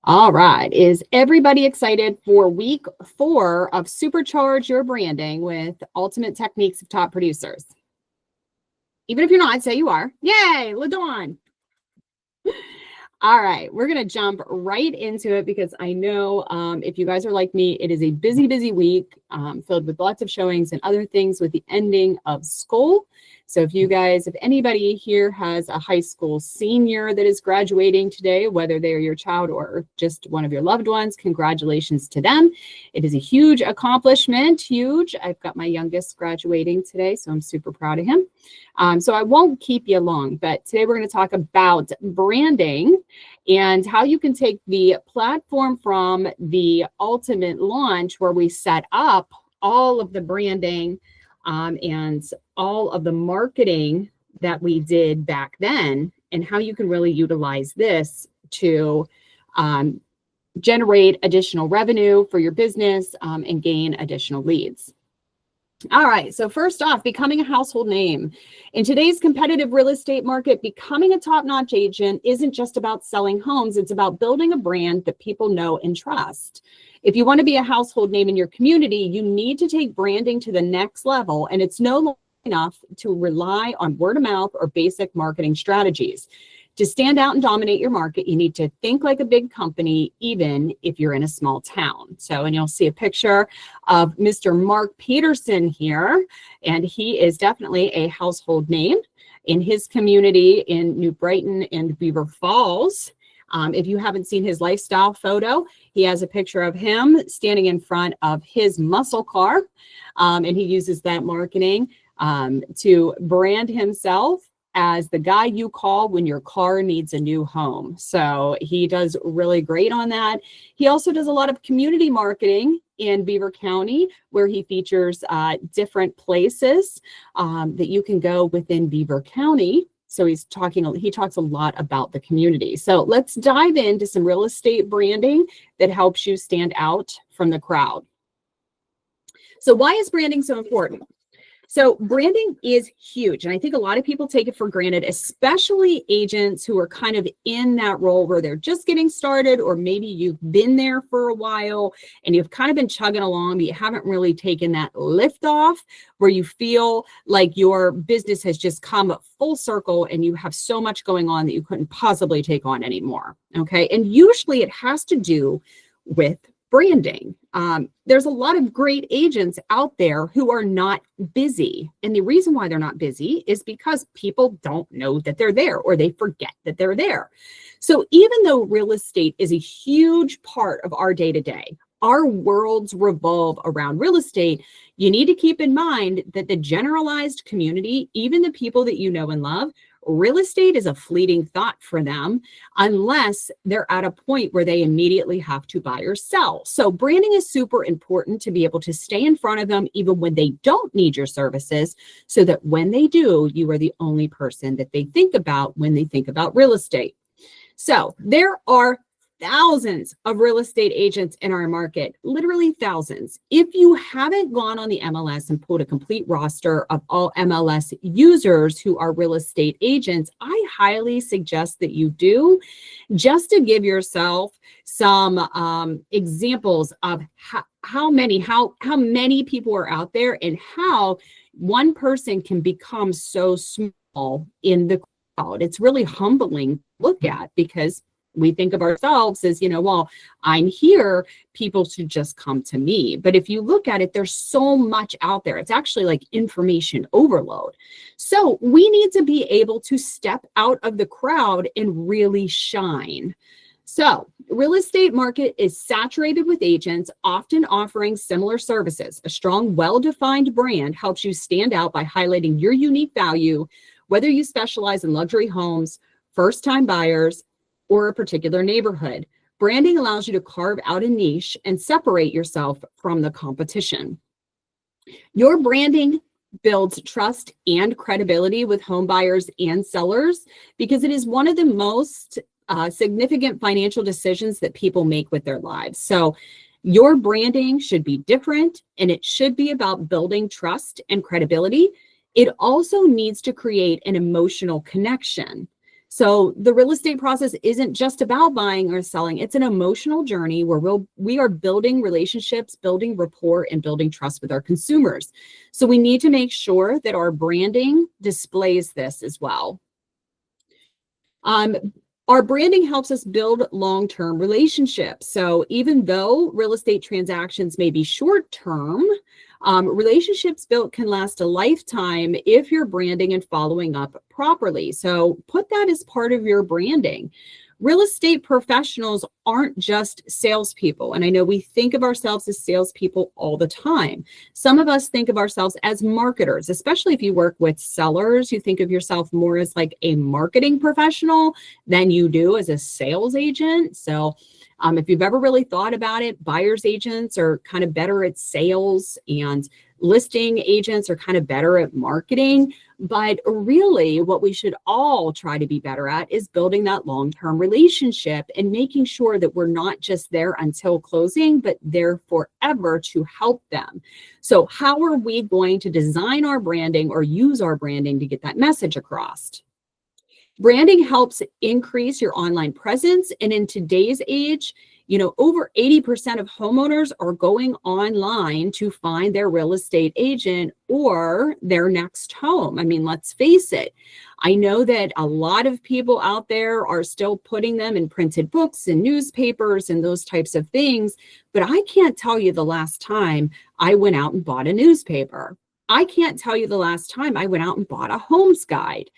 All right. Is everybody excited for week 4 of Supercharge Your Branding with Ultimate Techniques of Top Producers? Even if you're not, say you are. Yay, LaDawn. All right, we're going to jump right into it because I know if you guys are like me, it is a busy, busy week filled with lots of showings and other things with the ending of school. So if anybody here has a high school senior that is graduating today, whether they are your child or just one of your loved ones, congratulations to them. It is a huge accomplishment, huge. I've got my youngest graduating today, so I'm super proud of him. So I won't keep you long, but today we're going to talk about branding and how you can take the platform from the ultimate launch where we set up all of the branding and all of the marketing that we did back then, and how you can really utilize this to generate additional revenue for your business and gain additional leads. All right, so first off, becoming a household name. In today's competitive real estate market, becoming a top-notch agent isn't just about selling homes, it's about building a brand that people know and trust. If you want to be a household name in your community, you need to take branding to the next level, and it's no longer enough to rely on word of mouth or basic marketing strategies. To stand out and dominate your market, you need to think like a big company, even if you're in a small town. So, and you'll see a picture of Mr. Mark Peterson here, and he is definitely a household name in his community in New Brighton and Beaver Falls. If you haven't seen his lifestyle photo, he has a picture of him standing in front of his muscle car, and he uses that marketing to brand himself as the guy you call when your car needs a new home. So he does really great on that. He also does a lot of community marketing in Beaver County, where he features different places that you can go within Beaver County. So he talks a lot about the community. So let's dive into some real estate branding that helps you stand out from the crowd. So why is branding so important? So branding is huge, and I think a lot of people take it for granted, especially agents who are kind of in that role where they're just getting started, or maybe you've been there for a while and you've kind of been chugging along, but you haven't really taken that lift off where you feel like your business has just come full circle and you have so much going on that you couldn't possibly take on anymore. Okay. And usually it has to do with branding. There's a lot of great agents out there who are not busy. And the reason why they're not busy is because people don't know that they're there, or they forget that they're there. So even though real estate is a huge part of our day-to-day, our worlds revolve around real estate, you need to keep in mind that the generalized community, even the people that you know and love, real estate is a fleeting thought for them unless they're at a point where they immediately have to buy or sell. So branding is super important to be able to stay in front of them even when they don't need your services, so that when they do, you are the only person that they think about when they think about real estate. So there are thousands of real estate agents in our market, literally thousands. If you haven't gone on the MLS and pulled a complete roster of all MLS users who are real estate agents, I highly suggest that you do, just to give yourself some examples of how many people are out there and how one person can become so small in the crowd. It's really humbling to look at, because we think of ourselves as, well, I'm here, people should just come to me. But if you look at it, there's so much out there. It's actually like information overload. So we need to be able to step out of the crowd and really shine. So real estate market is saturated with agents, often offering similar services. A strong, well-defined brand helps you stand out by highlighting your unique value, whether you specialize in luxury homes, first-time buyers, or a particular neighborhood. Branding allows you to carve out a niche and separate yourself from the competition. Your branding builds trust and credibility with home buyers and sellers, because it is one of the most significant financial decisions that people make with their lives. So your branding should be different, and it should be about building trust and credibility. It also needs to create an emotional connection. So the real estate process isn't just about buying or selling. It's an emotional journey where we are building relationships, building rapport, and building trust with our consumers. So we need to make sure that our branding displays this as well. Our branding helps us build long-term relationships. So even though real estate transactions may be short-term, relationships built can last a lifetime if you're branding and following up properly. So put that as part of your branding. Real estate professionals aren't just salespeople. And I know we think of ourselves as salespeople all the time. Some of us think of ourselves as marketers, especially if you work with sellers. You think of yourself more as like a marketing professional than you do as a sales agent. So if you've ever really thought about it, buyer's agents are kind of better at sales and listing agents are kind of better at marketing. But really what we should all try to be better at is building that long-term relationship and making sure that we're not just there until closing, but there forever to help them. So how are we going to design our branding or use our branding to get that message across? Branding helps increase your online presence. And in today's age, over 80% of homeowners are going online to find their real estate agent or their next home. I mean, let's face it. I know that a lot of people out there are still putting them in printed books and newspapers and those types of things, but I can't tell you the last time I went out and bought a newspaper. I can't tell you the last time I went out and bought a homes guide.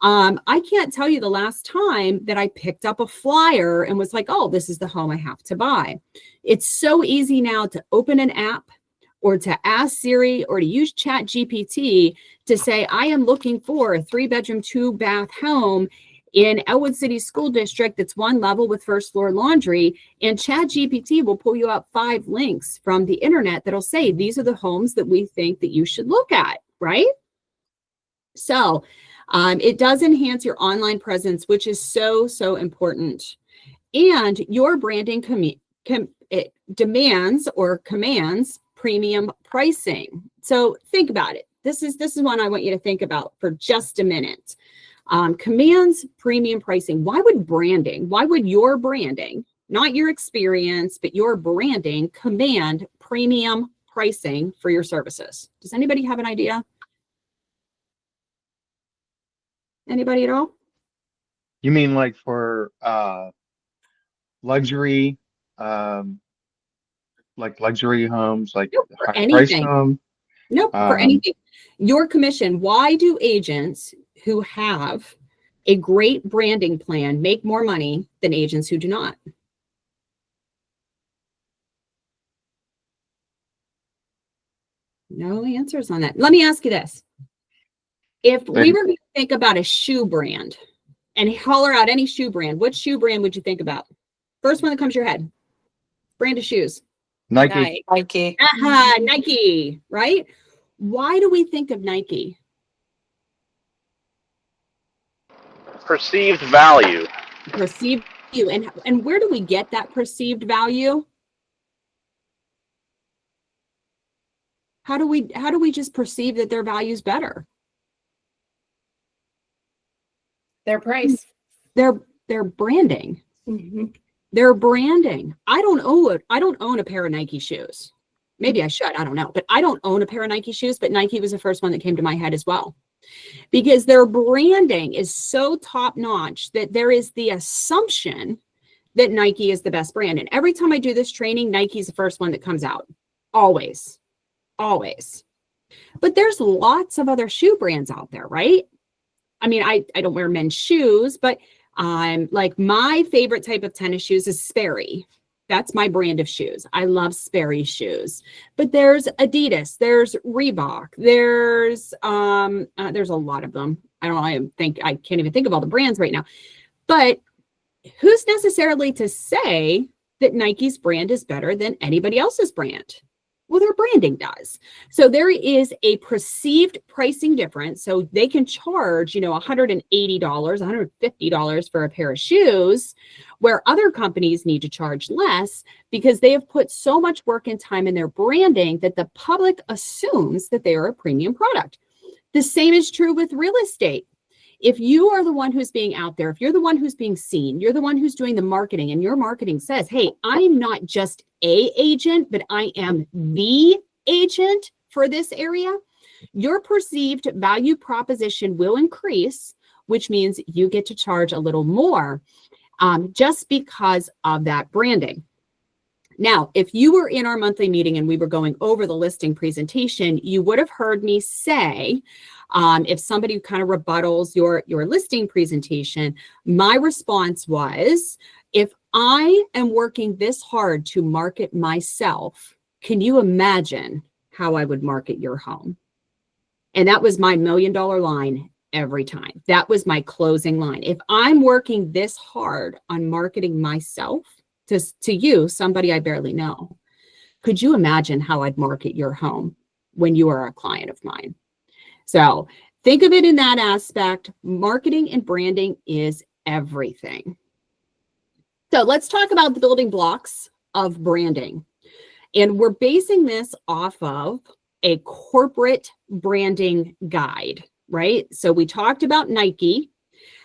I can't tell you the last time that I picked up a flyer and was like, oh, this is the home I have to buy. It's so easy now to open an app or to ask Siri or to use ChatGPT to say, I am looking for a 3-bedroom, 2-bath home in Elwood City School District that's 1 level with first floor laundry. And ChatGPT will pull you up 5 links from the internet that'll say, these are the homes that we think that you should look at, right? So it does enhance your online presence, which is so, so important. And your branding it demands or commands premium pricing. So think about it. This is one I want you to think about for just a minute. Commands premium pricing. Why would your branding, not your experience, but your branding command premium pricing for your services? Does anybody have an idea? Anybody at all? You mean like for luxury, like luxury homes, like Nope, for high priced anything. home? Nope, for anything. Your commission. Why do agents who have a great branding plan make more money than agents who do not? No answers on that. Let me ask you this. If we were going to think about a shoe brand and holler out any shoe brand, what shoe brand would you think about? First one that comes to your head. Brand of shoes. Nike. Nike. Nike, right? Why do we think of Nike? Perceived value. Perceived value. And where do we get that perceived value? How do we just perceive that their value is better? Their price. Their branding. Mm-hmm. Their branding. I don't own a pair of Nike shoes. Maybe I should, I don't know, but I don't own a pair of Nike shoes, but Nike was the first one that came to my head as well. Because their branding is so top notch that there is the assumption that Nike is the best brand. And every time I do this training, Nike's the first one that comes out. Always. But there's lots of other shoe brands out there, right? I mean, I don't wear men's shoes, but like my favorite type of tennis shoes is Sperry. That's my brand of shoes. I love Sperry shoes. But there's Adidas, there's Reebok, there's a lot of them. I can't even think of all the brands right now. But who's necessarily to say that Nike's brand is better than anybody else's brand? Well, their branding does. So there is a perceived pricing difference. So they can charge, $180, $150 for a pair of shoes, where other companies need to charge less because they have put so much work and time in their branding that the public assumes that they are a premium product. The same is true with real estate. if you are the one who's being out there, if you're the one who's being seen, you're the one who's doing the marketing, and your marketing says, hey, I'm not just a agent, but I am the agent for this area, your perceived value proposition will increase, which means you get to charge a little more just because of that branding. Now, if you were in our monthly meeting and we were going over the listing presentation, you would have heard me say, if somebody kind of rebuttals your listing presentation, my response was, if I am working this hard to market myself, can you imagine how I would market your home? And that was my $1 million line every time. That was my closing line. If I'm working this hard on marketing myself to you, somebody I barely know, could you imagine how I'd market your home when you are a client of mine? So think of it in that aspect. Marketing and branding is everything. So let's talk about the building blocks of branding. And we're basing this off of a corporate branding guide, right? So we talked about Nike.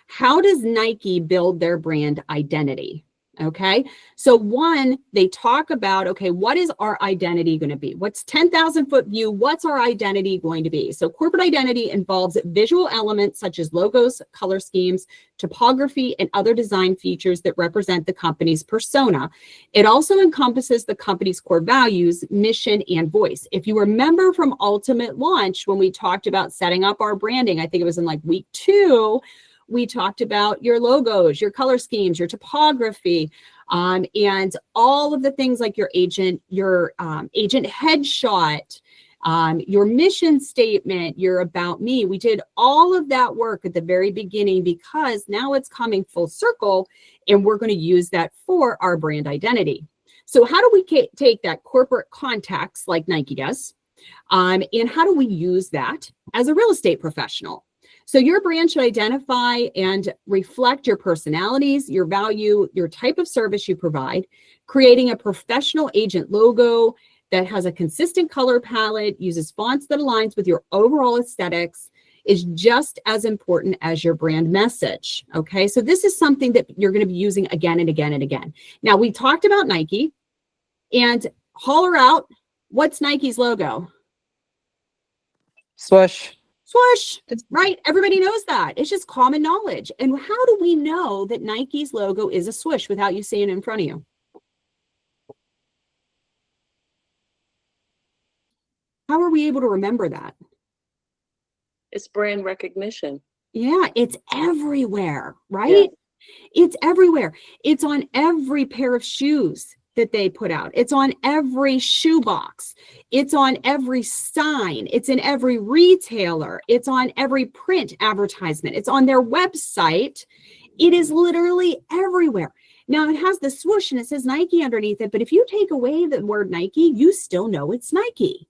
How does Nike build their brand identity? Okay, so one, they talk about, okay, what is our identity going to be? What's 10,000 foot view? What's our identity going to be? So corporate identity involves visual elements such as logos, color schemes, topography, and other design features that represent the company's persona. It also encompasses the company's core values, mission, and voice. If you remember from Ultimate Launch, when we talked about setting up our branding, I think it was in like week 2, we talked about your logos, your color schemes, your topography, and all of the things like your agent headshot, your mission statement, your about me. We did all of that work at the very beginning because now it's coming full circle and we're going to use that for our brand identity. So how do we take that corporate context like Nike does, and how do we use that as a real estate professional? So your brand should identify and reflect your personalities, your value, your type of service you provide. Creating a professional agent logo that has a consistent color palette, uses fonts that aligns with your overall aesthetics is just as important as your brand message. Okay, so this is something that you're going to be using again and again and again. Now, we talked about Nike, and holler out, what's Nike's logo? Swoosh. Swoosh, right? Everybody knows that. It's just common knowledge. And how do we know that Nike's logo is a swoosh without you seeing it in front of you? How are we able to remember that? It's brand recognition. Yeah, it's everywhere, right? Yeah. It's everywhere. It's on every pair of shoes that they put out. It's on every shoebox. It's on every sign. It's in every retailer. It's on every print advertisement. It's on their website. It is literally everywhere. Now, it has the swoosh and it says Nike underneath it, but if you take away the word Nike, you still know it's Nike,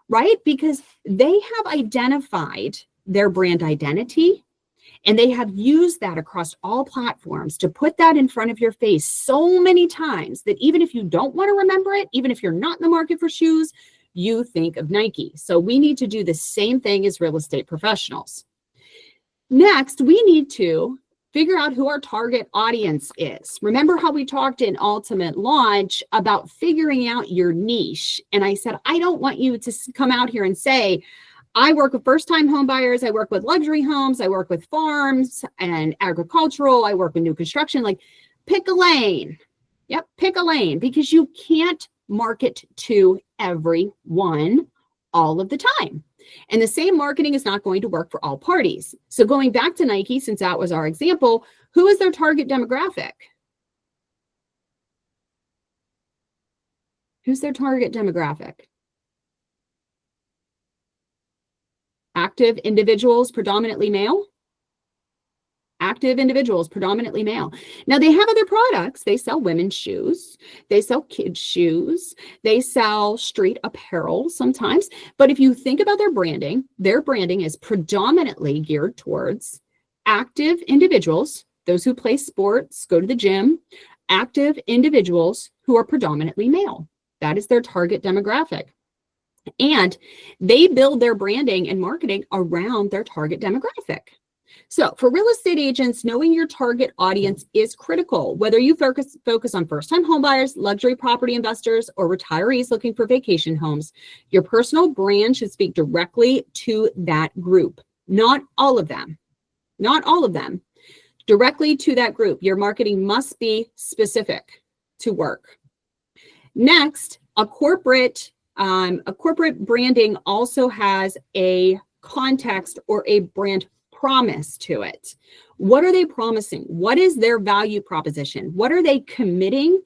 right? Because they have identified their brand identity, and they have used that across all platforms to put that in front of your face so many times that even if you don't want to remember it, even if you're not in the market for shoes, you think of Nike. So we need to do the same thing as real estate professionals. Next, we need to figure out who our target audience is. Remember how we talked in Ultimate Launch about figuring out your niche? And I said, I don't want you to come out here and say, I work with first-time home buyers. I work with luxury homes. I work with farms and agricultural. I work with new construction. Like, pick a lane. Yep, pick a lane, because you can't market to everyone all of the time. And the same marketing is not going to work for all parties. So going back to Nike, since that was our example, who is their target demographic? Who's their target demographic? Active individuals, predominantly male. Active individuals, predominantly male. Now, they have other products. They sell women's shoes. They sell kids' shoes. They sell street apparel sometimes. But if you think about their branding is predominantly geared towards active individuals, those who play sports, go to the gym, active individuals who are predominantly male. That is their target demographic. And they build their branding and marketing around their target demographic. So for real estate agents, knowing your target audience is critical. Whether you focus on first-time homebuyers, luxury property investors, or retirees looking for vacation homes, your personal brand should speak directly to that group. Not all of them. Not all of them. Directly to that group. Your marketing must be specific to work. Next, a corporate branding also has a context or a brand promise to it. What are they promising? What is their value proposition? What are they committing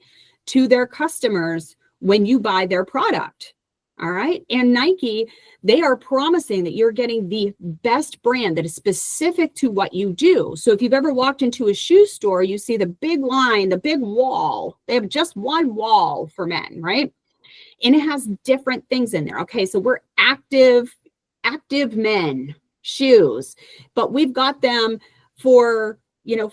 to their customers when you buy their product? All right. And Nike, they are promising that you're getting the best brand that is specific to what you do. So if you've ever walked into a shoe store, you see the big line, the big wall. They have just one wall for men, right? And it has different things in there. Okay. So we're active men shoes, but we've got them for,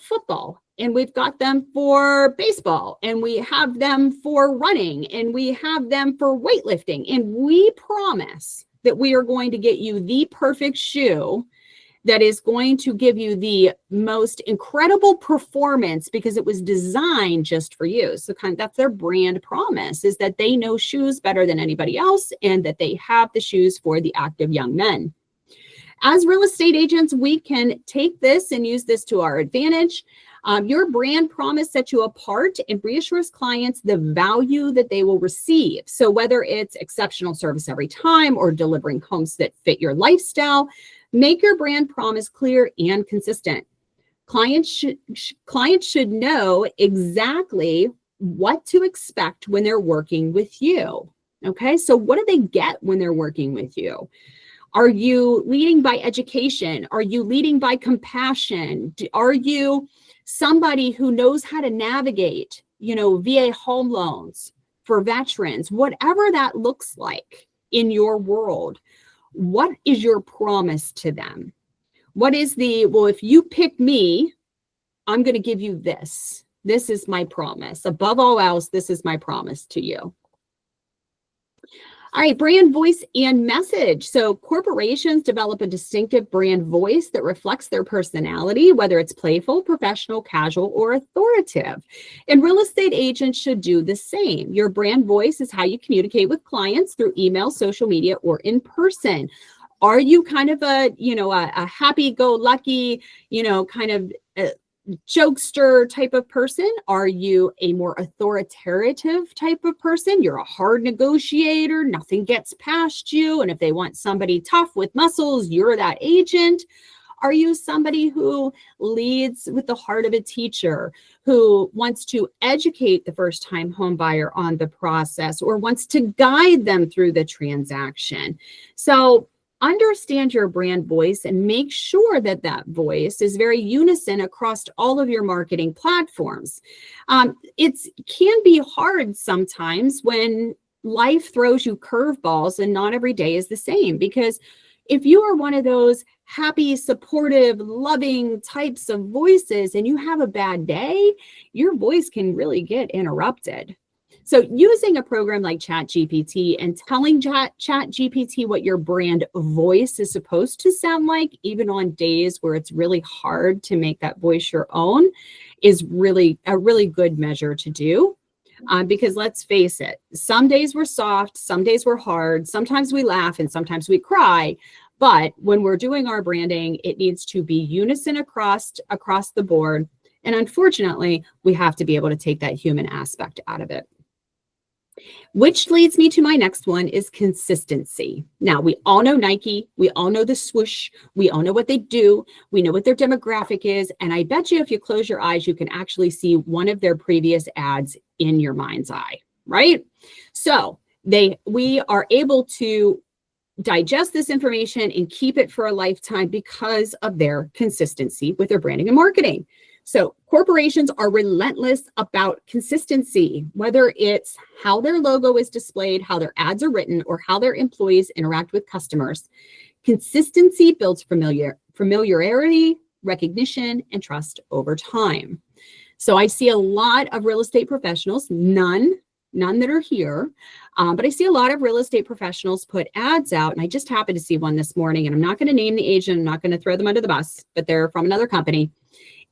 football, and we've got them for baseball, and we have them for running, and we have them for weightlifting. And we promise that we are going to get you the perfect shoe that is going to give you the most incredible performance because it was designed just for you. So that's their brand promise, is that they know shoes better than anybody else and that they have the shoes for the active young men. As real estate agents, we can take this and use this to our advantage. Your brand promise sets you apart and reassures clients the value that they will receive. So whether it's exceptional service every time or delivering homes that fit your lifestyle, make your brand promise clear and consistent. Clients should know exactly what to expect when they're working with you. Okay, so what do they get when they're working with you? Are you leading by education? Are you leading by compassion? Are you somebody who knows how to navigate, VA home loans for veterans, whatever that looks like in your world? What is your promise to them? What is if you pick me, I'm going to give you this. This is my promise. Above all else, this is my promise to you. All right, brand voice and message. So corporations develop a distinctive brand voice that reflects their personality, whether it's playful, professional, casual, or authoritative. And real estate agents should do the same. Your brand voice is how you communicate with clients through email, social media, or in person. Are you kind of a happy-go-lucky, jokester type of person? Are you a more authoritative type of person? You're a hard negotiator, nothing gets past you. And if they want somebody tough with muscles, you're that agent. Are you somebody who leads with the heart of a teacher, who wants to educate the first-time home buyer on the process or wants to guide them through the transaction? So understand your brand voice and make sure that that voice is very unison across all of your marketing platforms. It can be hard sometimes when life throws you curveballs and not every day is the same, because if you are one of those happy, supportive, loving types of voices and you have a bad day, your voice can really get interrupted. So using a program like ChatGPT and telling ChatGPT what your brand voice is supposed to sound like, even on days where it's really hard to make that voice your own, is really a really good measure to do. Because let's face it, some days we're soft, some days we're hard, sometimes we laugh and sometimes we cry. But when we're doing our branding, it needs to be unison across the board. And unfortunately, we have to be able to take that human aspect out of it. Which leads me to my next one, is consistency. Now, we all know Nike. We all know the swoosh. We all know what they do. We know what their demographic is. And I bet you if you close your eyes, you can actually see one of their previous ads in your mind's eye, right? So we are able to digest this information and keep it for a lifetime because of their consistency with their branding and marketing. So corporations are relentless about consistency, whether it's how their logo is displayed, how their ads are written, or how their employees interact with customers. Consistency builds familiarity, recognition, and trust over time. So I see a lot of real estate professionals, none none that are here. But I see a lot of real estate professionals put ads out, and I just happened to see one this morning, and I'm not going to name the agent. I'm not going to throw them under the bus, but they're from another company.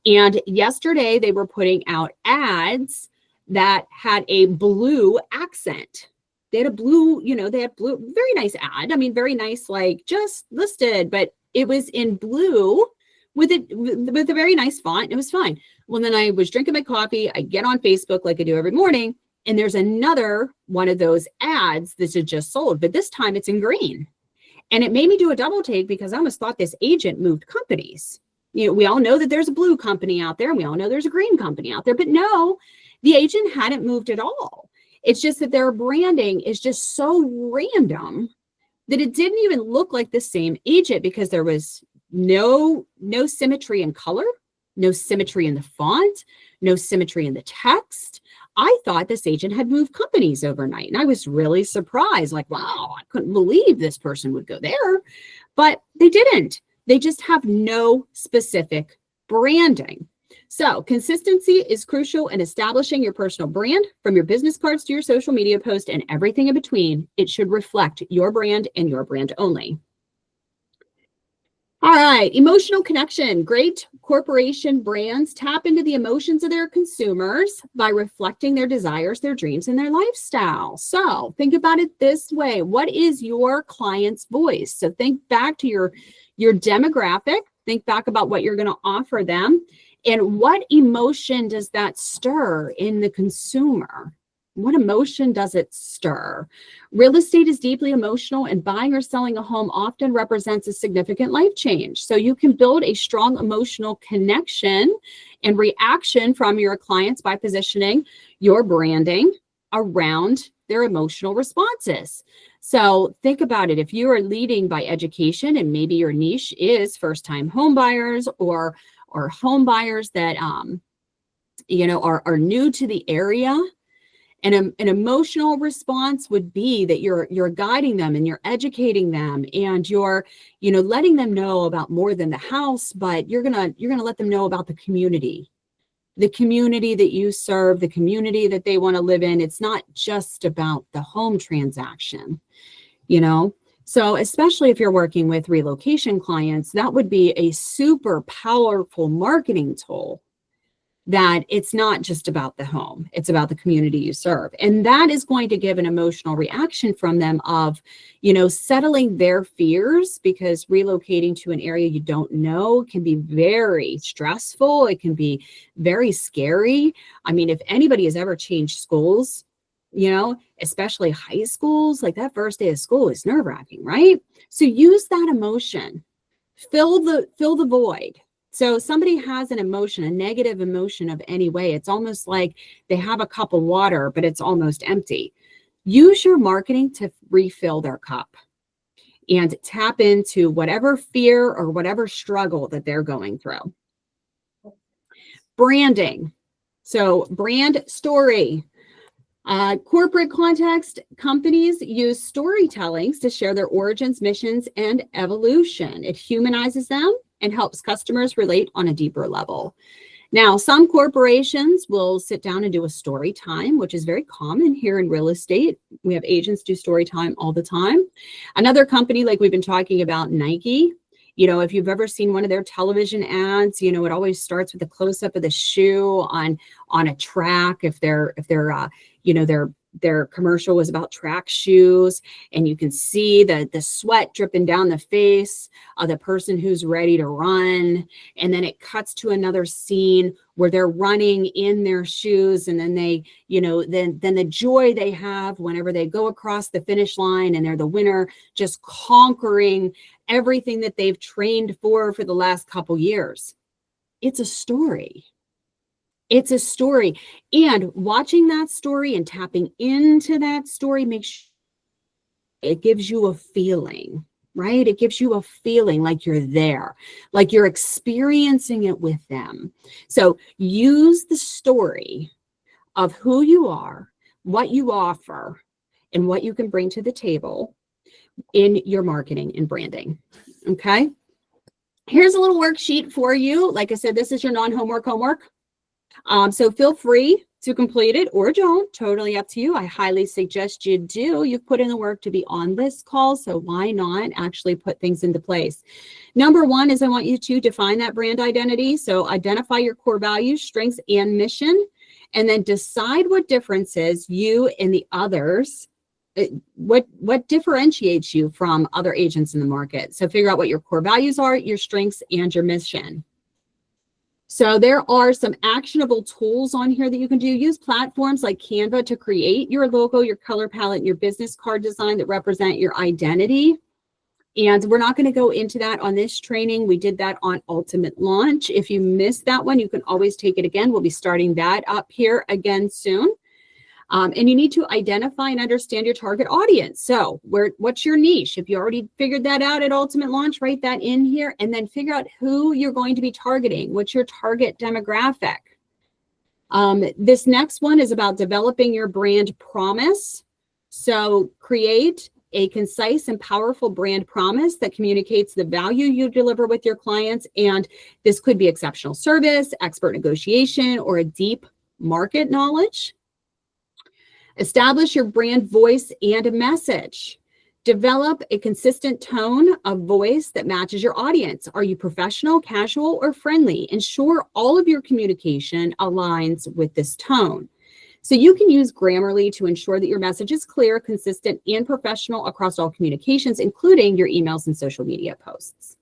And yesterday they were putting out ads that had a blue accent. They had a blue, they had blue, very nice ad. I mean, very nice, like just listed, but it was in blue with a very nice font. It was fine. Well, then I was drinking my coffee. I get on Facebook like I do every morning, and there's another one of those ads that had just sold, but this time it's in green. And it made me do a double take because I almost thought this agent moved companies. We all know that there's a blue company out there, and we all know there's a green company out there, but no, the agent hadn't moved at all. It's just that their branding is just so random that it didn't even look like the same agent because there was no symmetry in color, no symmetry in the font, no symmetry in the text. I thought this agent had moved companies overnight, and I was really surprised. Like, wow, I couldn't believe this person would go there, but they didn't. They just have no specific branding. So consistency is crucial in establishing your personal brand. From your business cards to your social media post and everything in between, it should reflect your brand and your brand only. All right, emotional connection. Great corporation brands tap into the emotions of their consumers by reflecting their desires, their dreams, and their lifestyle. So think about it this way. What is your client's voice? So think back to your demographic. Think back about what you're going to offer them. And what emotion does that stir in the consumer? What emotion does it stir? Real estate is deeply emotional, and buying or selling a home often represents a significant life change. So you can build a strong emotional connection and reaction from your clients by positioning your branding around their emotional responses. So think about it. If you are leading by education, and maybe your niche is first-time home buyers or home buyers that are new to the area, and an emotional response would be that you're guiding them and you're educating them, and you're letting them know about more than the house, but you're gonna let them know about the community that you serve, the community that they want to live in. It's not just about the home transaction, So especially if you're working with relocation clients, that would be a super powerful marketing tool, that it's not just about the home, it's about the community you serve. And that is going to give an emotional reaction from them of, settling their fears, because relocating to an area you don't know can be very stressful. It can be very scary. I mean, if anybody has ever changed schools, especially high schools, like that first day of school is nerve-wracking, right? So use that emotion, fill the void. So somebody has an emotion, a negative emotion of any way, it's almost like they have a cup of water, but it's almost empty. Use your marketing to refill their cup and tap into whatever fear or whatever struggle that they're going through. Branding. So brand story. Corporate context, companies use storytellings to share their origins, missions, and evolution. It humanizes them and helps customers relate on a deeper level. Now, some corporations will sit down and do a story time, which is very common here in real estate. We have agents do story time all the time. Another company, like we've been talking about, Nike, if you've ever seen one of their television ads, it always starts with a close-up of the shoe on a track. If their commercial was about track shoes, and you can see the sweat dripping down the face of the person who's ready to run. And then it cuts to another scene where they're running in their shoes. And then they, then the joy they have whenever they go across the finish line and they're the winner, just conquering everything that they've trained for the last couple years. It's a story. It's a story. And watching that story and tapping into that story it gives you a feeling, right? It gives you a feeling like you're there, like you're experiencing it with them. So use the story of who you are, what you offer, and what you can bring to the table in your marketing and branding. Okay. Here's a little worksheet for you. Like I said, this is your non-homework homework. So feel free to complete it, or don't, totally up to you. I highly suggest you do. You've put in the work to be on this call, so why not actually put things into place? Number one is I want you to define that brand identity. So identify your core values, strengths, and mission, and then decide what differences you and the others, what differentiates you from other agents in the market. So figure out what your core values are, your strengths, and your mission. So there are some actionable tools on here that you can do. Use platforms like Canva to create your logo, your color palette, and your business card design that represent your identity. And we're not going to go into that on this training. We did that on Ultimate Launch. If you missed that one, you can always take it again. We'll be starting that up here again soon. And you need to identify and understand your target audience. So what's your niche? If you already figured that out at Ultimate Launch, write that in here and then figure out who you're going to be targeting. What's your target demographic? This next one is about developing your brand promise. So create a concise and powerful brand promise that communicates the value you deliver with your clients. And this could be exceptional service, expert negotiation, or a deep market knowledge. Establish your brand voice and a message. Develop a consistent tone of voice that matches your audience. Are you professional, casual, or friendly? Ensure all of your communication aligns with this tone. So you can use Grammarly to ensure that your message is clear, consistent, and professional across all communications, including your emails and social media posts.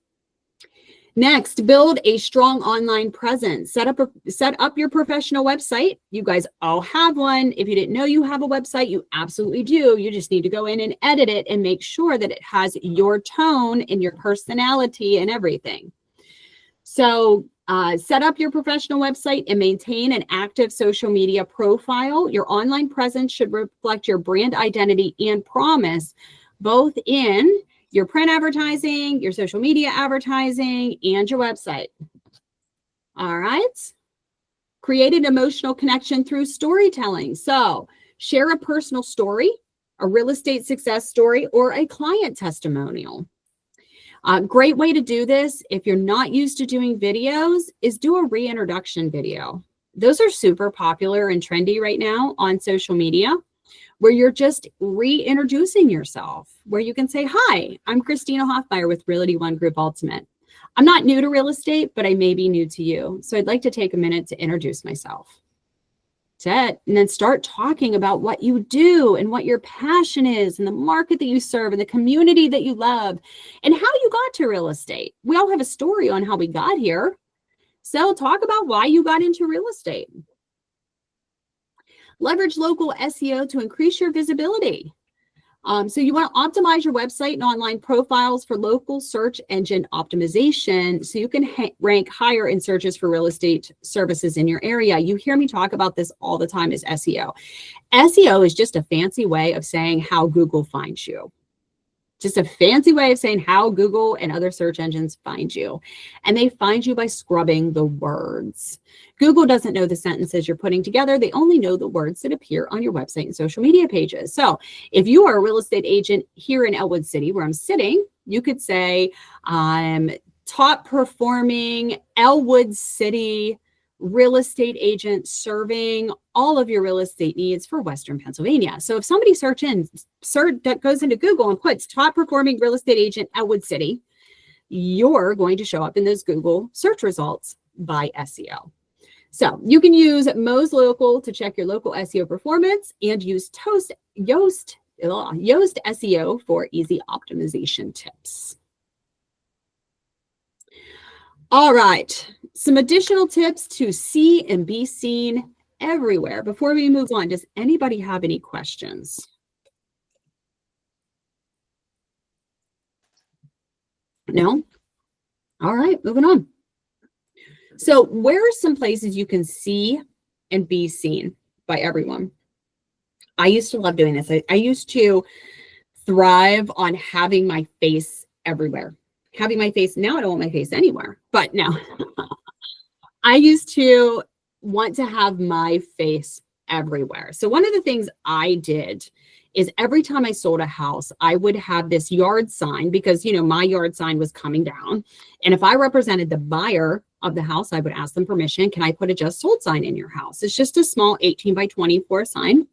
Next, build a strong online presence. Set up your professional website. You guys all have one. If you didn't know you have a website, you absolutely do. You just need to go in and edit it and make sure that it has your tone and your personality and everything. So set up your professional website and maintain an active social media profile. Your online presence should reflect your brand identity and promise, both in your print advertising, your social media advertising, and your website. All right. Create an emotional connection through storytelling. So share a personal story, a real estate success story, or a client testimonial. Great way to do this, if you're not used to doing videos, is do a reintroduction video. Those are super popular and trendy right now on social media, where you're just reintroducing yourself, where you can say, hi, I'm Christina Hoffmeyer with Realty One Group Ultimate. I'm not new to real estate, but I may be new to you. So I'd like to take a minute to introduce myself. That's it. And then start talking about what you do and what your passion is and the market that you serve and the community that you love and how you got to real estate. We all have a story on how we got here. So talk about why you got into real estate. Leverage local SEO to increase your visibility. So you want to optimize your website and online profiles for local search engine optimization so you can rank higher in searches for real estate services in your area. You hear me talk about this all the time, is SEO. SEO is just a fancy way of saying how Google finds you. Just a fancy way of saying how Google and other search engines find you. And they find you by scrubbing the words. Google doesn't know the sentences you're putting together. They only know the words that appear on your website and social media pages. So if you are a real estate agent here in Elwood City, where I'm sitting, you could say, I'm top performing Elwood City real estate agent serving all of your real estate needs for Western Pennsylvania. So if somebody that goes into Google and puts top performing real estate agent Elwood City, you're going to show up in those Google search results by SEO. So you can use Moz Local to check your local SEO performance and use Yoast SEO for easy optimization tips. All right, some additional tips to see and be seen everywhere. Before we move on, does anybody have any questions? No? All right, moving on. So where are some places you can see and be seen by everyone? I used to love doing this. I used to thrive on having my face everywhere. Having my face, now I don't want my face anywhere, but now I used to want to have my face everywhere. So one of the things I did is every time I sold a house, I would have this yard sign because, my yard sign was coming down. And if I represented the buyer of the house, I would ask them permission. Can I put a just sold sign in your house? It's just a small 18 by 24 sign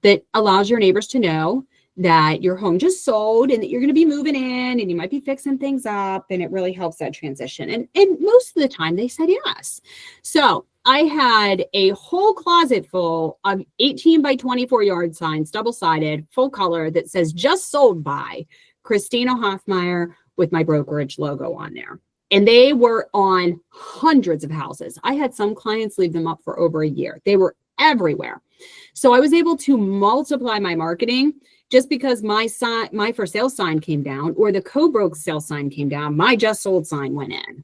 that allows your neighbors to know that your home just sold and that you're going to be moving in and you might be fixing things up, and it really helps that transition. And most of the time they said yes. So I had a whole closet full of 18 by 24 yard signs, double-sided, full color, that says just sold by Christina Hoffmeyer with my brokerage logo on there. And they were on hundreds of houses. I had some clients leave them up for over a year. They were everywhere. So I was able to multiply my marketing. Just because my for sale sign came down or the co-broke sale sign came down, my just sold sign went in.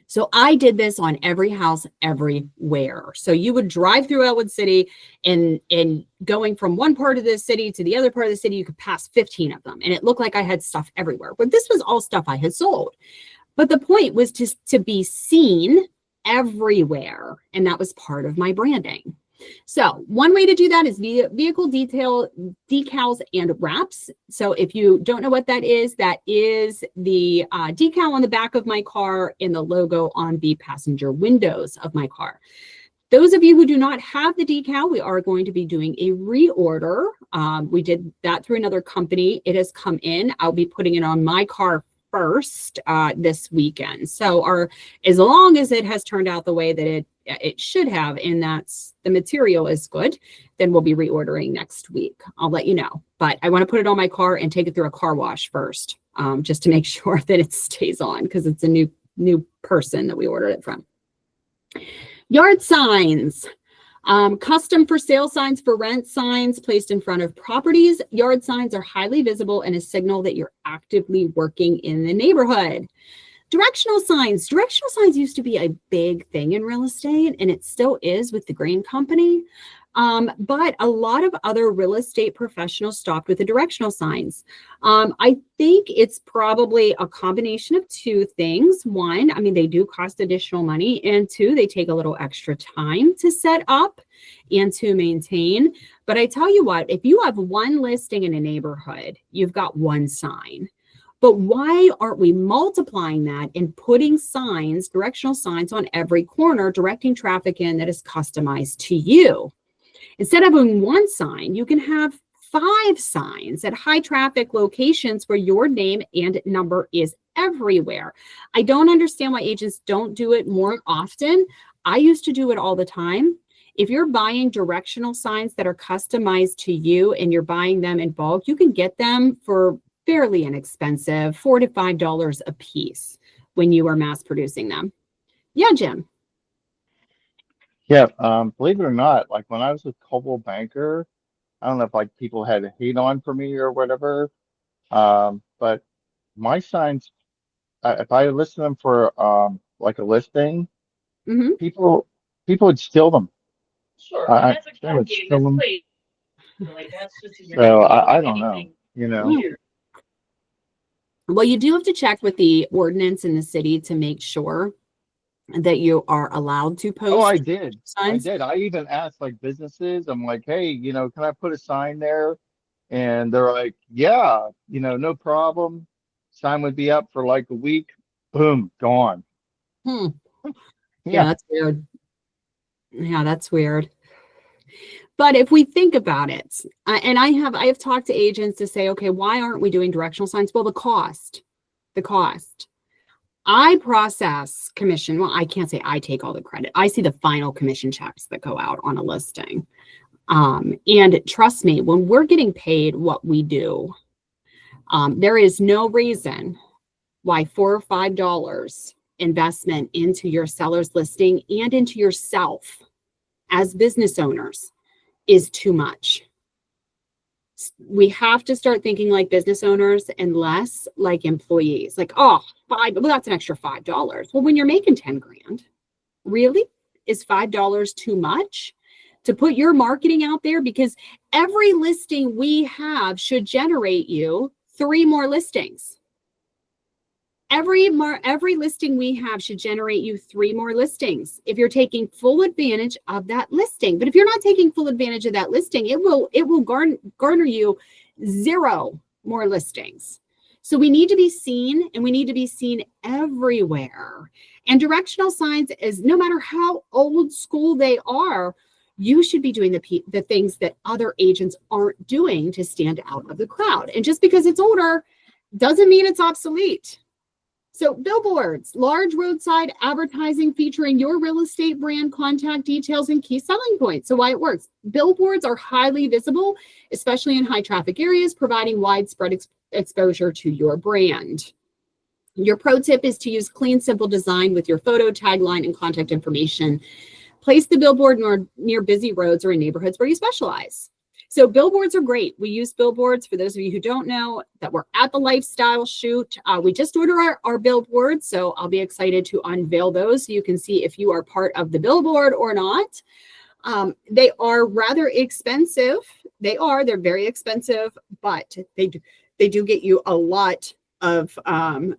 So I did this on every house everywhere. So you would drive through Elwood City and going from one part of the city to the other part of the city, you could pass 15 of them. And it looked like I had stuff everywhere. But this was all stuff I had sold. But the point was to be seen everywhere. And that was part of my branding. So one way to do that is via vehicle detail, decals, and wraps. So if you don't know what that is the decal on the back of my car and the logo on the passenger windows of my car. Those of you who do not have the decal, we are going to be doing a reorder. We did that through another company. It has come in. I'll be putting it on my car first this weekend. So as long as it has turned out the way that it should have, and that's the material is good, then we'll be reordering next week. I'll let you know. But I want to put it on my car and take it through a car wash first, just to make sure that it stays on, because it's a new person that we ordered it from. Yard signs. Custom for sale signs for rent signs placed in front of properties. Yard signs are highly visible and a signal that you're actively working in the neighborhood. Directional signs. Directional signs used to be a big thing in real estate, and it still is with the Green Company. But a lot of other real estate professionals stopped with the directional signs. I think it's probably a combination of two things. One, they do cost additional money, and two, they take a little extra time to set up and to maintain. But I tell you what, if you have one listing in a neighborhood, you've got one sign. But why aren't we multiplying that and putting signs, directional signs on every corner, directing traffic in that is customized to you? Instead of having one sign, you can have 5 signs at high traffic locations where your name and number is everywhere. I don't understand why agents don't do it more often. I used to do it all the time. If you're buying directional signs that are customized to you and you're buying them in bulk, you can get them for fairly inexpensive, $4 to $5 a piece when you are mass producing them. Yeah, Jim. Yeah, believe it or not, like when I was with Coldwell Banker, I don't know if people had a hate on for me or whatever, but my signs, if I listed them for a listing, Mm-hmm. people would steal them. Sure, I- that's a I would card game, still that's them. played. Like, that's just a So I anything don't know, you know. here. Well, you do have to check with the ordinance in the city to make sure that you are allowed to post. Oh, I did. signs. I even asked businesses, I'm like, hey, can I put a sign there? And they're like, yeah, no problem. Sign would be up for a week. Boom, gone. Yeah, Yeah. that's weird. Yeah, that's weird. But if we think about it, and I have talked to agents to say, okay, why aren't we doing directional signs? Well, the cost. I process commission. Well, I can't say I take all the credit. I see the final commission checks that go out on a listing. And trust me, when we're getting paid what we do, there is no reason why $4 or $5 investment into your seller's listing and into yourself as business owners is too much. We have to start thinking like business owners and less like employees. Well, that's an extra $5. Well, when you're making 10 grand, really? Is $5 too much to put your marketing out there? Because every listing we have should generate you 3 more listings. every listing we have should generate you 3 more listings if you're taking full advantage of that listing. But if you're not taking full advantage of that listing, it will garner you 0 more listings. So we need to be seen, and we need to be seen everywhere. And directional signs, is no matter how old school they are, you should be doing the things that other agents aren't doing to stand out of the crowd. And just because it's older doesn't mean it's obsolete. So billboards, large roadside advertising featuring your real estate brand, contact details, and key selling points. So why it works. Billboards are highly visible, especially in high traffic areas, providing widespread exposure to your brand. Your pro tip is to use clean, simple design with your photo, tagline, and contact information. Place the billboard near busy roads or in neighborhoods where you specialize. So billboards are great. We use billboards, for those of you who don't know, that we're at the lifestyle shoot. We just ordered our billboards, so I'll be excited to unveil those so you can see if you are part of the billboard or not. They are rather expensive. They're very expensive, but they do get you a lot of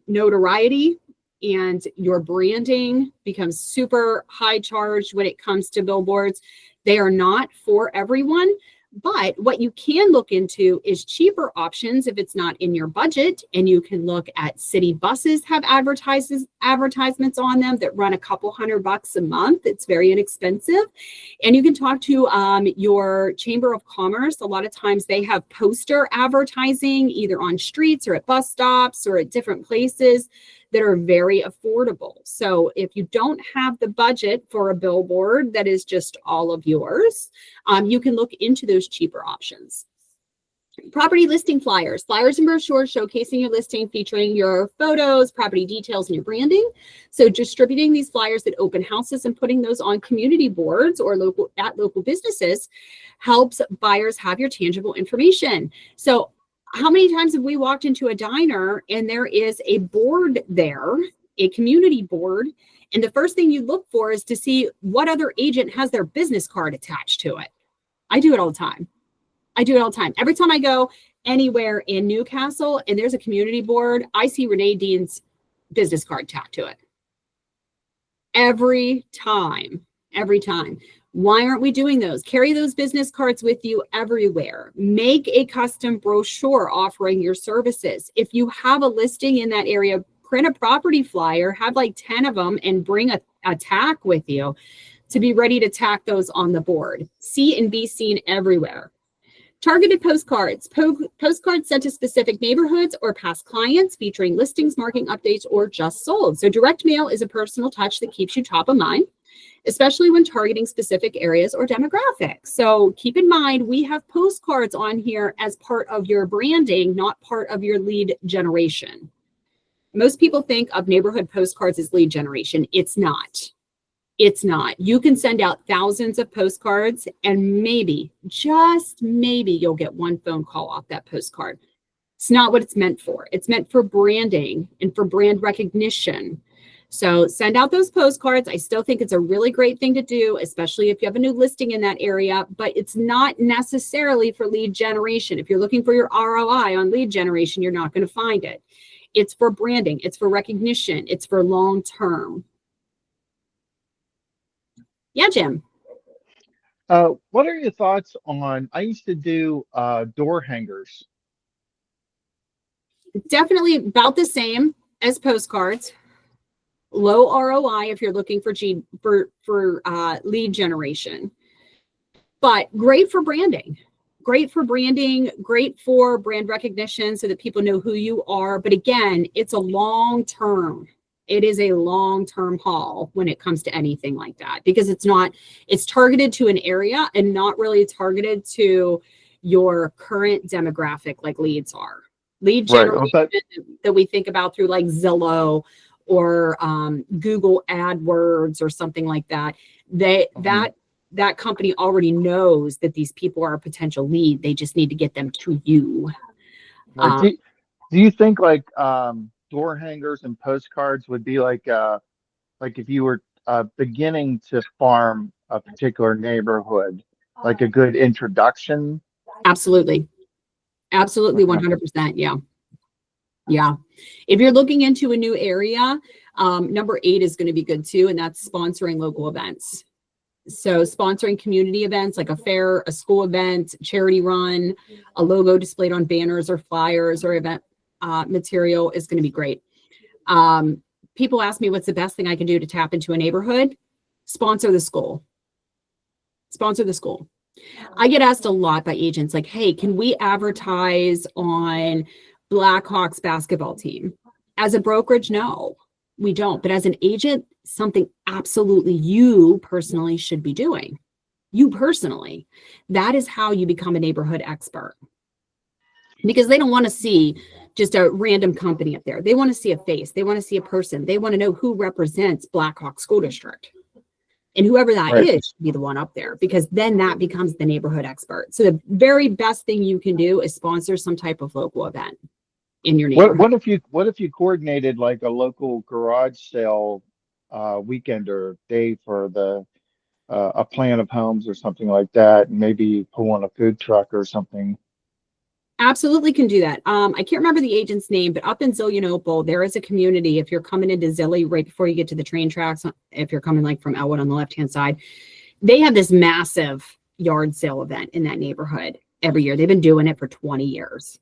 notoriety, and your branding becomes super high charged when it comes to billboards. They are not for everyone. But what you can look into is cheaper options if it's not in your budget. And you can look at city buses have advertisements on them that run a couple $100 a month. It's very inexpensive. And you can talk to your Chamber of Commerce. A lot of times they have poster advertising either on streets or at bus stops or at different places that are very affordable. So if you don't have the budget for a billboard that is just all of yours, you can look into those cheaper options. Property listing flyers and brochures showcasing your listing, featuring your photos, property details, and your branding. So distributing these flyers at open houses and putting those on community boards or local businesses helps buyers have your tangible information. So how many times have we walked into a diner and there is a board there, a community board, and the first thing you look for is to see what other agent has their business card attached to it? I do it all the time. Every time I go anywhere in Newcastle and there's a community board, I see Renee Dean's business card tacked to it. Every time. Why aren't we doing those? Carry those business cards with you everywhere. Make a custom brochure offering your services. If you have a listing in that area, print a property flyer, have like 10 of them, and bring a tack with you to be ready to tack those on the board. See and be seen everywhere. Targeted postcards. Postcards sent to specific neighborhoods or past clients featuring listings, marketing updates, or just sold. So direct mail is a personal touch that keeps you top of mind, especially when targeting specific areas or demographics. So keep in mind, we have postcards on here as part of your branding, not part of your lead generation. Most people think of neighborhood postcards as lead generation. It's not. You can send out thousands of postcards and maybe, just maybe, you'll get one phone call off that postcard. It's not what it's meant for. It's meant for branding and for brand recognition. So send out those postcards. I still think it's a really great thing to do, especially if you have a new listing in that area, but it's not necessarily for lead generation. If you're looking for your ROI on lead generation, you're not going to find it. It's for branding. It's for recognition. It's for long term. Yeah, Jim. What are your thoughts on, I used to do door hangers. Definitely about the same as postcards. Low ROI if you're looking for lead generation, but great for branding. Great for brand recognition so that people know who you are. But again, it's a long term. It is a long-term haul when it comes to anything like that, because it's targeted to an area and not really targeted to your current demographic like leads are. Lead generation that we think about through like Zillow or Google AdWords or something like that. That company already knows that these people are a potential lead. They just need to get them to you. Do you think like door hangers and postcards would be like if you were beginning to farm a particular neighborhood, like a good introduction? Absolutely. 100%. Yeah. Yeah. If you're looking into a new area, number 8 is going to be good too, and that's sponsoring local events. So sponsoring community events like a fair, a school event, charity run, a logo displayed on banners or flyers or event material is going to be great. People ask me what's the best thing I can do to tap into a neighborhood. Sponsor the school. Sponsor the school. I get asked a lot by agents like, hey, can we advertise on Blackhawks basketball team? As a brokerage, no, we don't. But as an agent, something absolutely you personally should be doing. You personally. That is how you become a neighborhood expert. Because they don't want to see just a random company up there. They want to see a face. They want to see a person. They want to know who represents Blackhawk School District. And whoever that Right. is should be the one up there, because then that becomes the neighborhood expert. So the very best thing you can do is sponsor some type of local event in your neighborhood. What if you coordinated like a local garage sale weekend or day for the a plan of homes or something like that, and maybe pull on a food truck or something? Absolutely can do that. I can't remember the agent's name, but up in Zillionople, there is a community. If you're coming into Zilly right before you get to the train tracks, if you're coming like from Elwood on the left-hand side, they have this massive yard sale event in that neighborhood every year. They've been doing it for 20 years.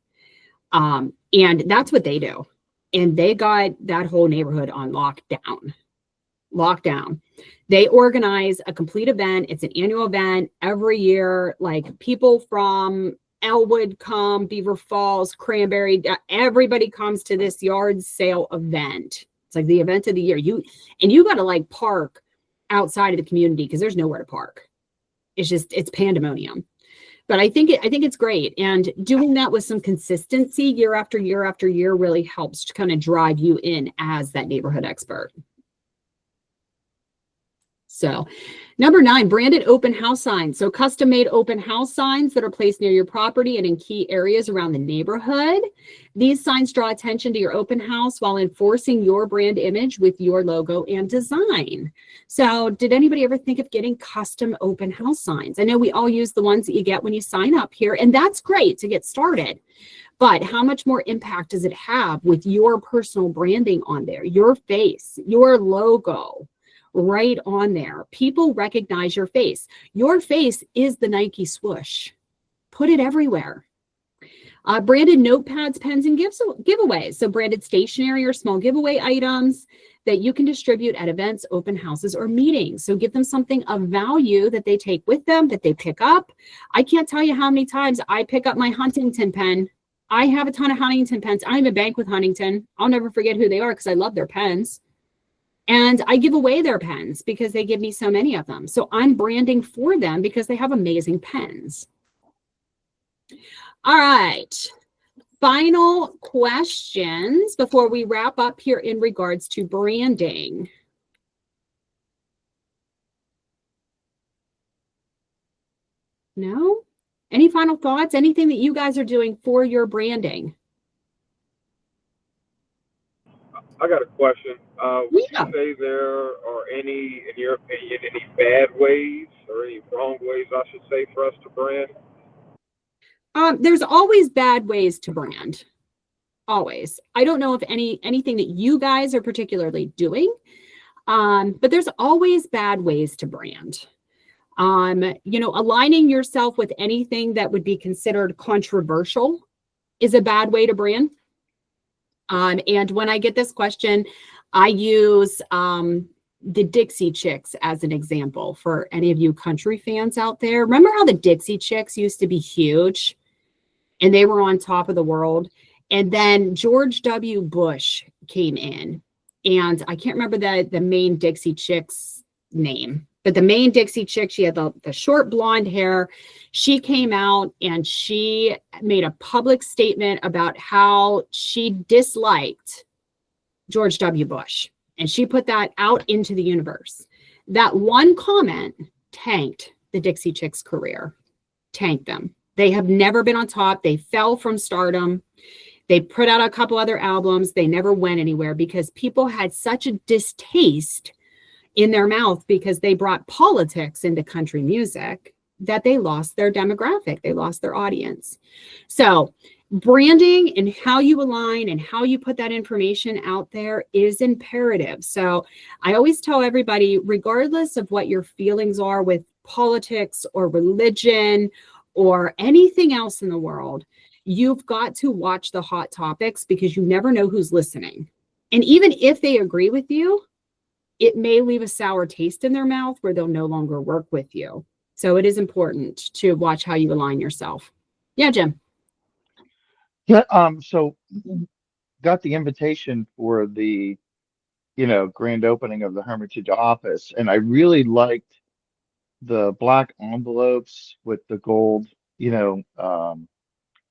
And that's what they do. And they got that whole neighborhood on lockdown. They organize a complete event. It's an annual event every year. Like people from Elwood come, Beaver Falls, Cranberry, everybody comes to this yard sale event. It's like the event of the year. You got to like park outside of the community because there's nowhere to park. It's pandemonium. But I think it's great. And doing that with some consistency year after year after year really helps to kind of drive you in as that neighborhood expert. So number 9, branded open house signs. So custom made open house signs that are placed near your property and in key areas around the neighborhood. These signs draw attention to your open house while enforcing your brand image with your logo and design. So did anybody ever think of getting custom open house signs? I know we all use the ones that you get when you sign up here, and that's great to get started. But how much more impact does it have with your personal branding on there, your face, your logo? Right on there. People recognize your face. Your face is the Nike swoosh. Put it everywhere. Branded notepads, pens, and giveaways. So branded stationery or small giveaway items that you can distribute at events, open houses, or meetings. So give them something of value that they take with them, that they pick up. I can't tell you how many times I pick up my Huntington pen. I have a ton of Huntington pens. I even bank with Huntington. I'll never forget who they are because I love their pens. And I give away their pens because they give me so many of them. So I'm branding for them because they have amazing pens. All right. Final questions before we wrap up here in regards to branding. No? Any final thoughts? Anything that you guys are doing for your branding? I got a question. Would Yeah. you say there are any, in your opinion, any bad ways or any wrong ways, I should say, for us to brand? There's always bad ways to brand. Always. I don't know if anything that you guys are particularly doing, but there's always bad ways to brand. Aligning yourself with anything that would be considered controversial is a bad way to brand. And when I get this question, I use the Dixie Chicks as an example for any of you country fans out there. Remember how the Dixie Chicks used to be huge and they were on top of the world? And then George W. Bush came in, and I can't remember the main Dixie Chick's name, but the main Dixie Chick, she had the short blonde hair. She came out and she made a public statement about how she disliked George W. Bush. And she put that out into the universe. That one comment tanked the Dixie Chicks' career, tanked them. They have never been on top. They fell from stardom. They put out a couple other albums. They never went anywhere because people had such a distaste in their mouth because they brought politics into country music that they lost their demographic. They lost their audience. So branding and how you align and how you put that information out there is imperative. So I always tell everybody, regardless of what your feelings are with politics or religion or anything else in the world, you've got to watch the hot topics because you never know who's listening. And even if they agree with you, it may leave a sour taste in their mouth where they'll no longer work with you. So it is important to watch how you align yourself. Yeah, Jim. Yeah, so got the invitation for the, grand opening of the Hermitage office, and I really liked the black envelopes with the gold,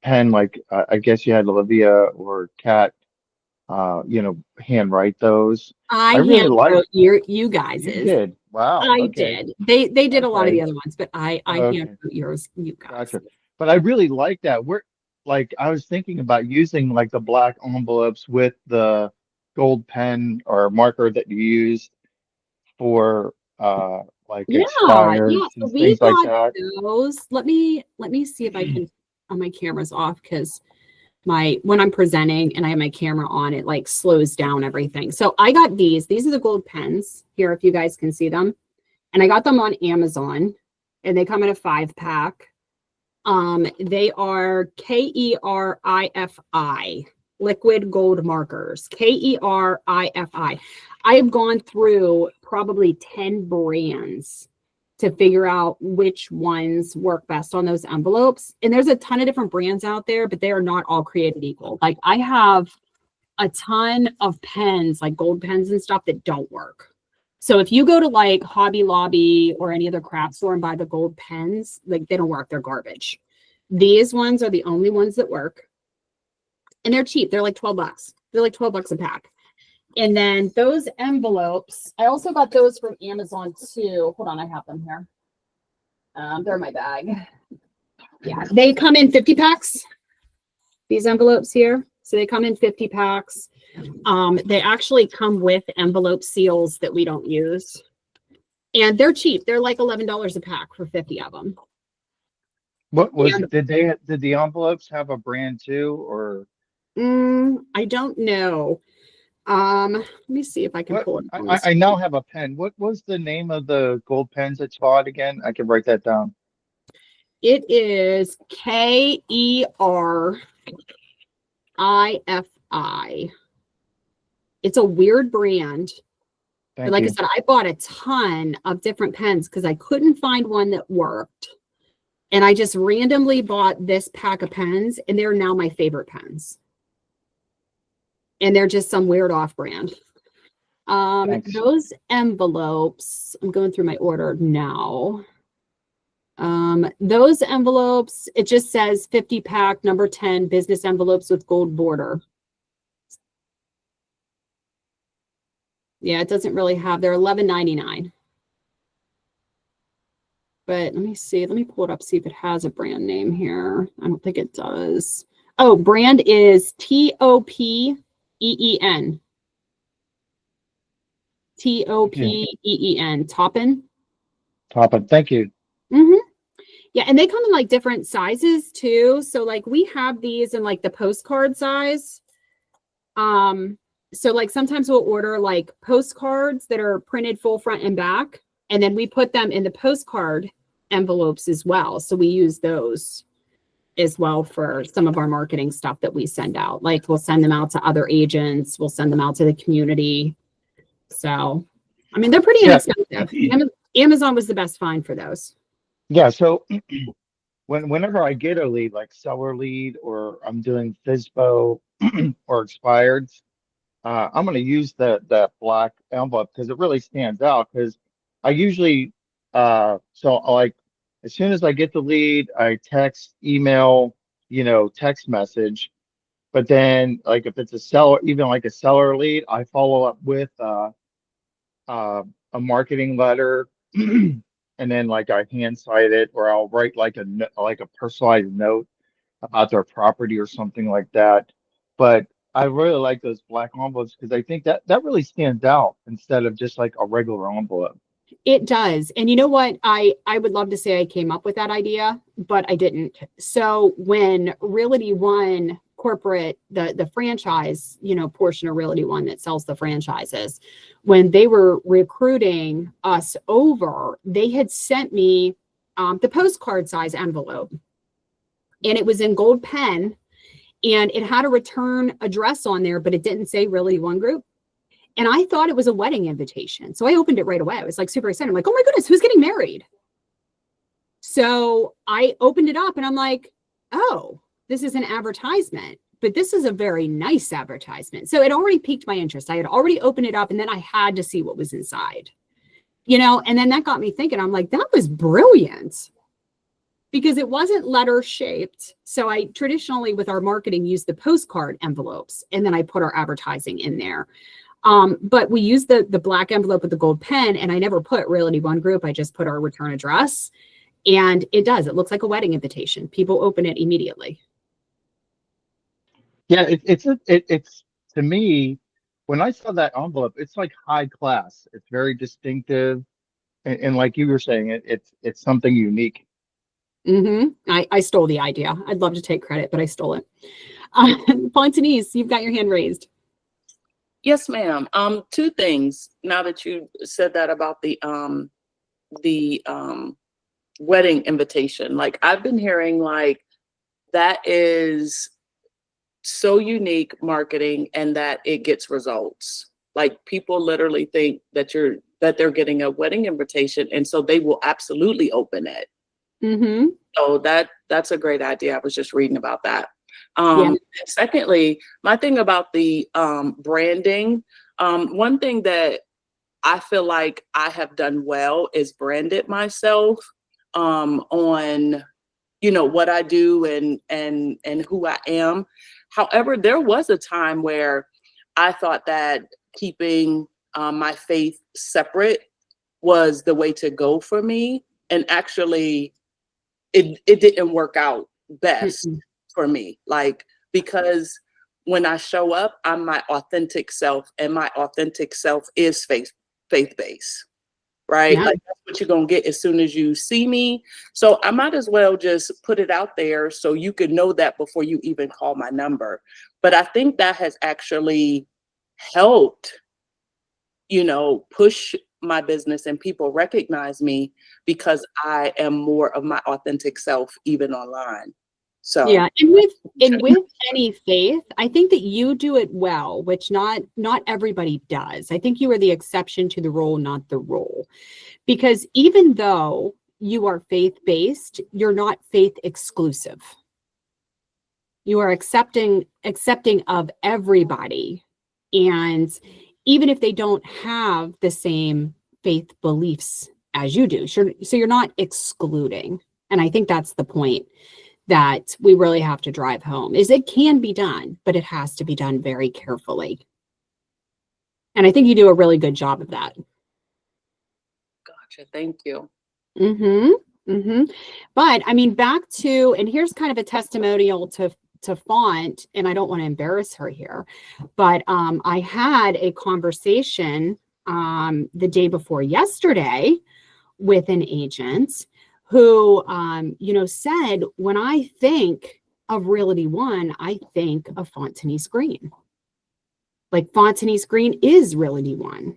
pen, like I guess you had Olivia or Kat, handwrite those. I I really hand like. wrote you You guys's. did. Wow. I Okay. did. They did a lot of the Okay. other ones, but I Okay. hand wrote yours, you guys. Gotcha. But I really like that. I was thinking about using like the black envelopes with the gold pen or marker that you used for like Yeah, expires yeah. So and we things like got that. those. Let me see if I can. My camera's off because when I'm presenting and I have my camera on, it like slows down everything. So I got these. These are the gold pens here, if you guys can see them. And I got them on Amazon, and they come in a 5-pack. They are KERIFI, liquid gold markers. KERIFI. I have gone through probably 10 brands to figure out which ones work best on those envelopes. And there's a ton of different brands out there, but they are not all created equal. Like I have a ton of pens, like gold pens and stuff that don't work. So if you go to like Hobby Lobby or any other craft store and buy the gold pens, like they don't work, they're garbage. These ones are the only ones that work. And they're cheap. They're like $12. They're like $12 a pack. And then those envelopes, I also got those from Amazon too. Hold on, I have them here. They're in my bag. Yeah, they come in 50 packs. These envelopes here. So they come in 50 packs. They actually come with envelope seals that we don't use. And they're cheap. They're like $11 a pack for 50 of them. What was And- did the envelopes have a brand too, or I don't know. Let me see if I can what? pull it on I now have a pen. What was the name of the gold pens that you bought again? I can write that down. It is KERIFI. It's a weird brand. But Thank like you. I said, I bought a ton of different pens because I couldn't find one that worked. And I just randomly bought this pack of pens, and they're now my favorite pens. And they're just some weird off brand. Thanks. Those envelopes, I'm going through my order now. Those envelopes, it just says 50 pack, number 10, business envelopes with gold border. Yeah, it doesn't really have, they're $11.99. But let me see, let me pull it up, see if it has a brand name here. I don't think it does. Oh, brand is TOPEEN. TOPEEN, Toppin. Toppin. Thank you. Yeah, and they come in like different sizes too. So like we have these in like the postcard size. So like sometimes we'll order like postcards that are printed full front and back, and then we put them in the postcard envelopes as well. So we use those as well for some of our marketing stuff that we send out. Like we'll send them out to other agents, we'll send them out to the community. So, I mean, they're pretty Yeah. inexpensive. Amazon was the best find for those. Yeah. So whenever I get a lead, like seller lead, or I'm doing FISBO or expireds, I'm going to use that black envelope because it really stands out. Because I usually, like as soon as I get the lead, I text, email, text message. But then, like if it's a seller, even like a seller lead, I follow up with a marketing letter, and then like I hand cite it, or I'll write like a personalized note about their property or something like that. But I really like those black envelopes because I think that really stands out instead of just like a regular envelope. It does. And you know what? I would love to say I came up with that idea, but I didn't. So when Realty One corporate, the franchise, portion of Realty One that sells the franchises, when they were recruiting us over, they had sent me the postcard size envelope, and it was in gold pen, and it had a return address on there, but it didn't say Realty One Group. And I thought it was a wedding invitation. So I opened it right away. I was like super excited. I'm like, oh my goodness, who's getting married? So I opened it up and I'm like, oh, this is an advertisement, but this is a very nice advertisement. So it already piqued my interest. I had already opened it up and then I had to see what was inside, and then that got me thinking. I'm like, that was brilliant because it wasn't letter shaped. So I traditionally with our marketing use the postcard envelopes and then I put our advertising in there. But we use the black envelope with the gold pen, and I never put Realty One Group. I just put our return address, and it looks like a wedding invitation. People open it immediately. Yeah, it's to me, when I saw that envelope, it's like high class. It's very distinctive, and like you were saying, it's something unique. I stole the idea. I'd love to take credit, but I stole it. Fontanese, you've got your hand raised. Yes, ma'am. Two things. Now that you said that about the wedding invitation, like I've been hearing like that is so unique marketing and that it gets results. Like people literally think that they're getting a wedding invitation, and so they will absolutely open it. So that's a great idea. I was just reading about that. And secondly, my thing about the branding, one thing that I feel like I have done well is branded myself on what I do and who I am. However, there was a time where I thought that keeping my faith separate was the way to go for me, and actually it didn't work out best for me, like, because when I show up, I'm my authentic self, and my authentic self is faith-based, right? Yeah. Like that's what you're gonna get as soon as you see me. So I might as well just put it out there so you could know that before you even call my number. But I think that has actually helped, push my business, and people recognize me because I am more of my authentic self, even online. So yeah, and with any faith, I think that you do it well, which not everybody does. I think you are the exception to the rule, not the rule, because even though you are faith-based, you're not faith exclusive. You are accepting of everybody, and even if they don't have the same faith beliefs as you do, so you're not excluding. And I think that's the point that we really have to drive home, is it can be done, but it has to be done very carefully. And I think you do a really good job of that. gotcha. Thank you. But I mean, back to, and here's kind of a testimonial to Font, and I don't want to embarrass her here, but I had a conversation the day before yesterday with an agent who, said, when I think of Realty One, I think of Fontanese Green. Like Fontanese Green is Realty One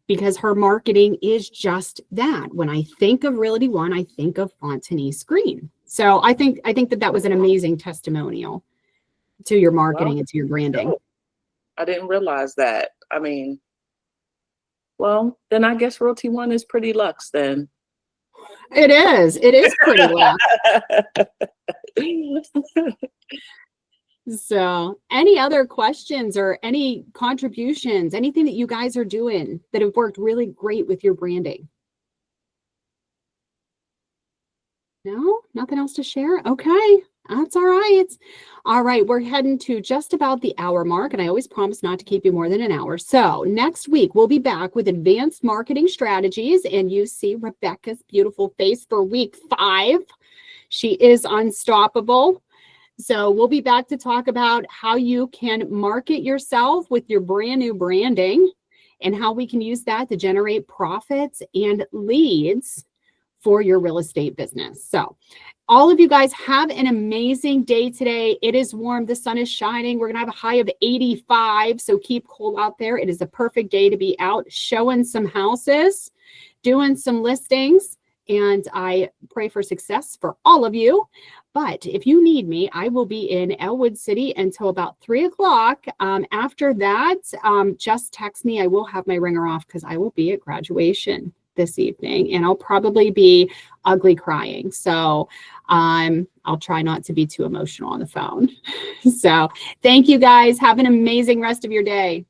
because her marketing is just that. When I think of Realty One, I think of Fontanese Green. So I think that was an amazing testimonial to your marketing and to your branding. I didn't realize that. I mean, well, then I guess Realty One is pretty luxe then. It is pretty well. So any other questions or any contributions, anything that you guys are doing that have worked really great with your branding? No, nothing else to share? Okay, that's all right. All right, we're heading to just about the hour mark, and I always promise not to keep you more than an hour. So next week, we'll be back with advanced marketing strategies, and you see Rebecca's beautiful face for week 5. She is unstoppable. So we'll be back to talk about how you can market yourself with your brand new branding and how we can use that to generate profits and leads for your real estate business. So all of you guys have an amazing day today. It is warm. The sun is shining. We're going to have a high of 85. So keep cool out there. It is a perfect day to be out showing some houses, doing some listings. And I pray for success for all of you. But if you need me, I will be in Elwood City until about 3 o'clock. After that, just text me. I will have my ringer off because I will be at graduation this evening, and I'll probably be ugly crying. So I'll try not to be too emotional on the phone. So thank you guys. Have an amazing rest of your day.